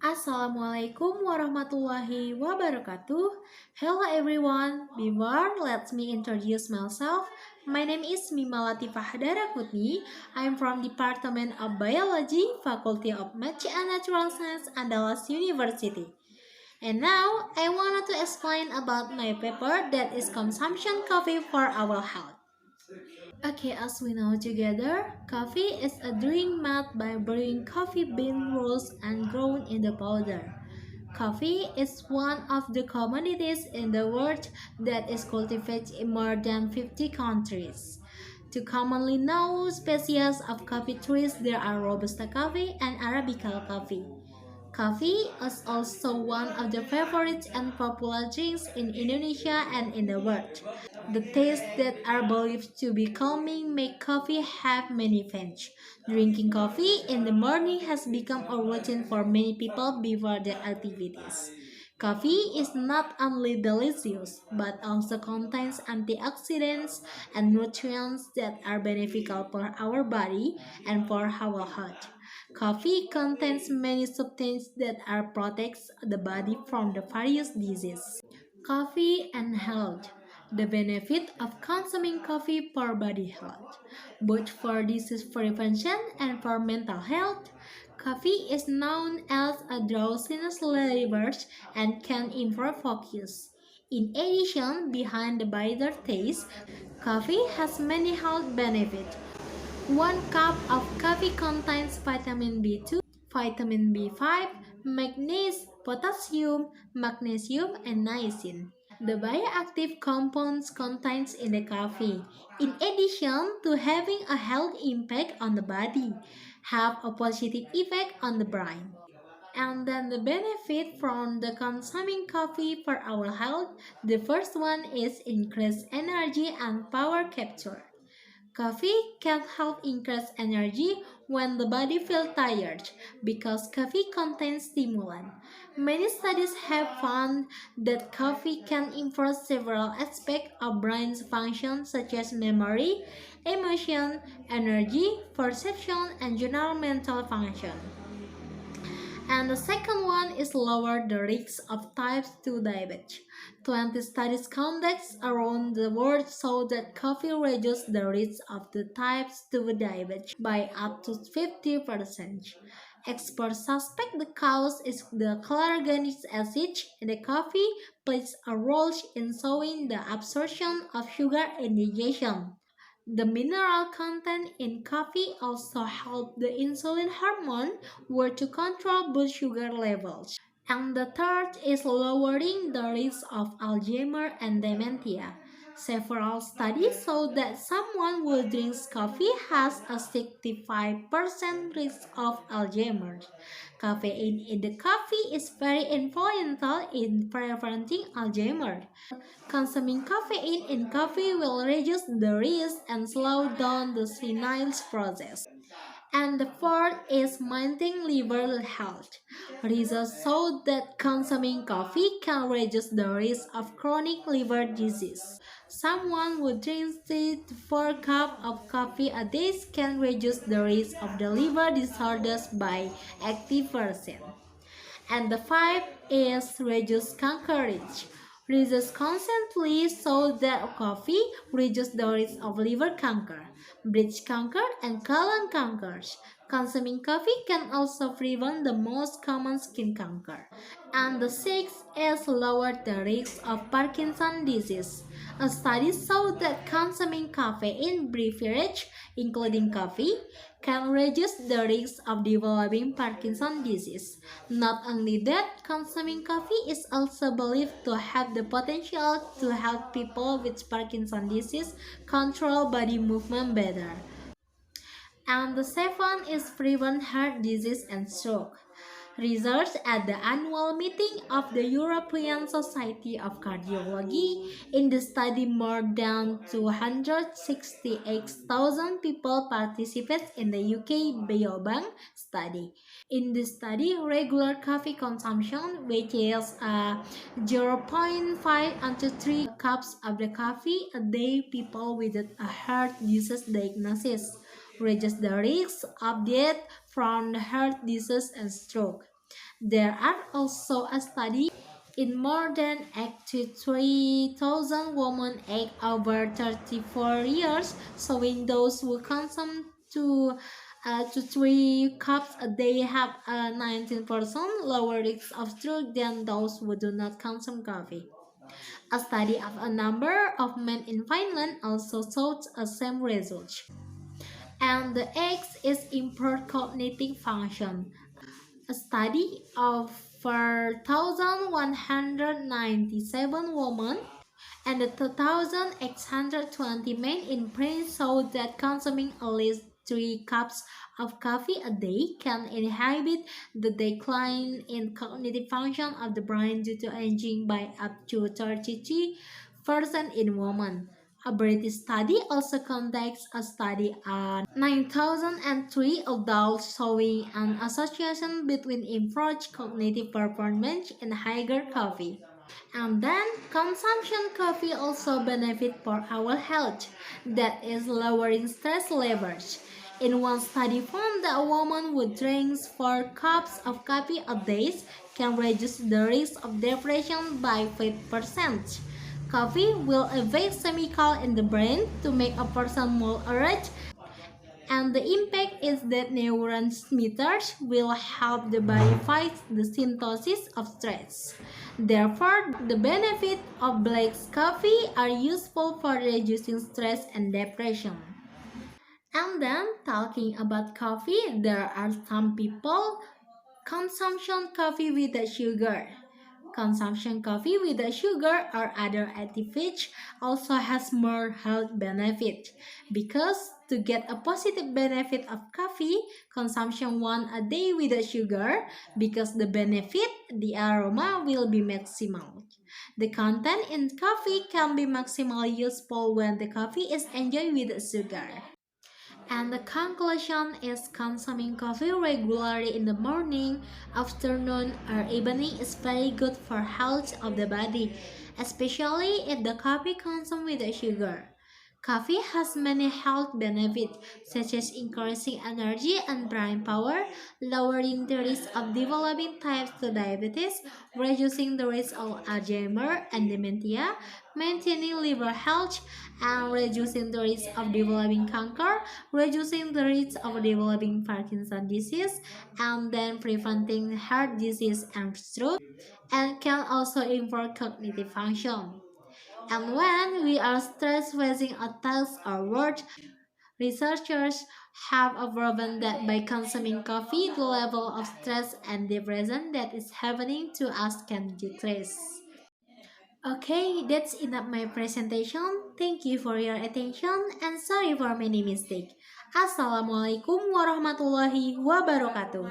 Assalamualaikum warahmatullahi wabarakatuh. Hello everyone. Before let me introduce myself. My name is Mima Latifah Darakutni. I'm from Department of Biology, Faculty of Math and Natural Science, Andalas University. And now I wanted to explain about my paper that is consumption coffee for our health. Okay, as we know together, coffee is a drink made by brewing coffee bean roast and ground in the powder. Coffee is one of the commodities in the world that is cultivated in more than 50 countries. Two commonly known species of coffee trees there are Robusta coffee and Arabica coffee. Coffee is also one of the favorite and popular drinks in Indonesia and in the world. The tastes that are believed to be calming make coffee have many benefits. Drinking coffee in the morning has become a routine for many people before their activities. Coffee is not only delicious but also contains antioxidants and nutrients that are beneficial for our body and for our health. Coffee contains many substances that are protects the body from the various diseases. Coffee and health. The benefit of consuming coffee for body health, both for disease prevention and for mental health. Coffee is known as a drowsiness reliever and can improve focus. In addition, behind the bitter taste, coffee has many health benefits. One cup of coffee contains vitamin B2, vitamin B5, magnesium, potassium, magnesium, and niacin. The bioactive compounds contained in the coffee, in addition to having a health impact on the body, have a positive effect on the brain. And then the benefit from the consuming coffee for our health, the first one is increased energy and power capture. Coffee can help increase energy when the body feels tired because coffee contains stimulant. Many studies have found that coffee can improve several aspects of brain's function such as memory, emotion, energy, perception, and general mental function. And the second one is lower the risk of type 2 diabetes. 20 studies conducted around the world show that coffee reduces the risk of the type 2 diabetes by up to 50%. Experts suspect the cause is the chlorogenic acid in the coffee plays a role in slowing the absorption of sugar in digestion. The mineral content in coffee also help the insulin hormone work to control blood sugar levels. And the third is lowering the risk of Alzheimer and dementia. Several studies show that someone who drinks coffee has a 65% risk of Alzheimer's. Caffeine in the coffee is very influential in preventing Alzheimer's. Consuming caffeine in coffee will reduce the risk and slow down the senile process. And the fourth is maintaining liver health. Research showed that consuming coffee can reduce the risk of chronic liver disease. Someone who drinks 3 to 4 cups of coffee a day can reduce the risk of the liver disorders by 80%. And the five is reduce cancer risk. Research constantly show that coffee reduces the risk of liver cancer, breast cancer, and colon cancers. Consuming coffee can also prevent the most common skin cancer. And the sixth is lower the risk of Parkinson's disease. A study showed that consuming caffeine beverage, including coffee, can reduce the risk of developing Parkinson's disease. Not only that, consuming coffee is also believed to have the potential to help people with Parkinson's disease control body movement better. And the seventh is prevent heart disease and stroke. Research at the annual meeting of the European Society of Cardiology in the study more than 268,000 people participated in the UK Biobank study. In this study, regular coffee consumption, which is zero point 0.5 until 3 cups of the coffee a day, people with a heart disease diagnosis reduce the risk of death from heart disease and stroke. There are also a study in more than 83,000 women aged over 34 years, showing those who consume to 3 cups a day have a 19% lower risk of stroke than those who do not consume coffee. A study of a number of men in Finland also showed the same result. And the X is improved cognitive function. A study of 4,197 women and 2,820 men in France showed that consuming at least 3 cups of coffee a day can inhibit the decline in cognitive function of the brain due to aging by up to 33% in women. A British study also conducts a study on 9,003 adults showing an association between improved cognitive performance and higher coffee. And then consumption coffee also benefit for our health, that is lowering stress levels. In one study found that a woman who drinks 4 cups of coffee a day can reduce the risk of depression by 5%. Coffee will evade chemicals in the brain to make a person more alert, and the impact is that neurotransmitters will help the body fight the symptoms of stress. Therefore, the benefits of black coffee are useful for reducing stress and depression. And then, talking about coffee, there are some people consumption coffee without sugar. Consumption coffee without sugar or other additives also has more health benefit because to get a positive benefit of coffee, consumption one a day without sugar because the benefit, the aroma will be maximal. The content in coffee can be maximally useful when the coffee is enjoyed with sugar. And the conclusion is consuming coffee regularly in the morning, afternoon, or evening is very good for health of the body, especially if the coffee consumed with sugar. Coffee has many health benefits, such as increasing energy and brain power, lowering the risk of developing type 2 diabetes, reducing the risk of Alzheimer and dementia, maintaining liver health, and reducing the risk of developing cancer, reducing the risk of developing Parkinson's disease, and then preventing heart disease and stroke, and can also improve cognitive function. And when we are stressed facing a task or work, researchers have proven that by consuming coffee, the level of stress and depression that is happening to us can decrease. Okay, that's enough my presentation. Thank you for your attention and sorry for many mistakes. Assalamualaikum warahmatullahi wabarakatuh.